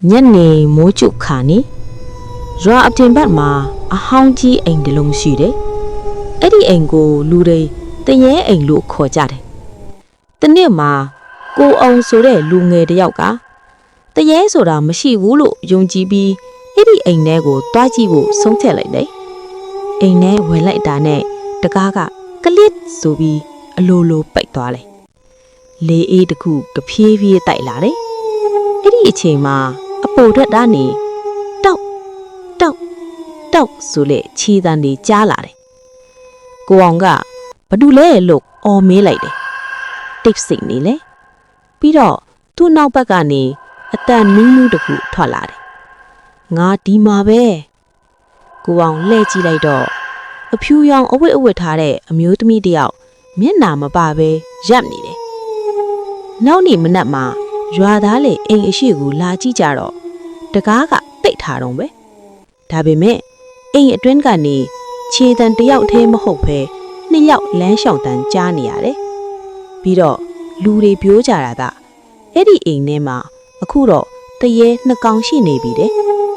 ညနေမိုးချုပ်ခါနေရွာအပြင်ဘက်မှာအဟောင်းကြီးအိမ်တစ်လုံးရှိတယ်။အဲ့ဒီအိမ်ကိုလူတွေတရေအိမ်လို့ခေါ်ကြတယ်။တနေ့မှာကိုအောင်ဆိုတဲ့လူငယ်တစ်ယောက်ကတရေဆိုတာမရှိဘူးလို့ယုံကြည်ပြီးအဲ့ဒီအိမ်ထဲကိုတွားကြည့်ဖို့ဆုံးဖြတ်လိုက်တယ်။အိမ်ထဲဝင်လိုက်တာနဲ့တကားကကလစ်ဆိုပြီးအလိုလိုပိတ်သွားတယ်။လေအေးတစ်ခုကဖြည်းဖြည်းတိုက်လာတယ်။အဲ့ဒီအချိန်မှာအပိုထွက်တာနေတောက်တောက်ဆိုလေခြေတံတွေကြားလာတယ်။ကိုအောင်ကဘာတူလဲလို့အော်မေးလိုက်တယ်။တိတ်ဆိတ်နေလေပြီးတော့သူ့နောက်ဘက်ကနေအတန်နူးနူးတစ်ခုထွက်လာတယ်။ငါဒီမှာပဲကိုအောင်လှည့်ကြည့်လိုက်တော့အဖြူရောင်အဝတ်ထားတဲ့အမျိုးသမီးတယောက်မျက်နှာမပါပဲရပ်နေတယ်။နောက်နေ့မနက်မှာရွာသားလေအိမ်အရှိကိုလာကြည့်ကြတော့တကားကပိတ်ထားတော့ပဲဒါပေမဲ့အိမ်အတွင်းကနေခြေတံတယောက်သေးမဟုတ်ပဲနှစ်ယောက်လမ်းလျှောက်တန်းကြားနေရတယ်ပြီးတော့လူတွေပြောကြတာကအဲ့ဒီအိမ်ထဲမှာအခုတော့တရေနှစ်ကောင်ရှိနေပြီတဲ့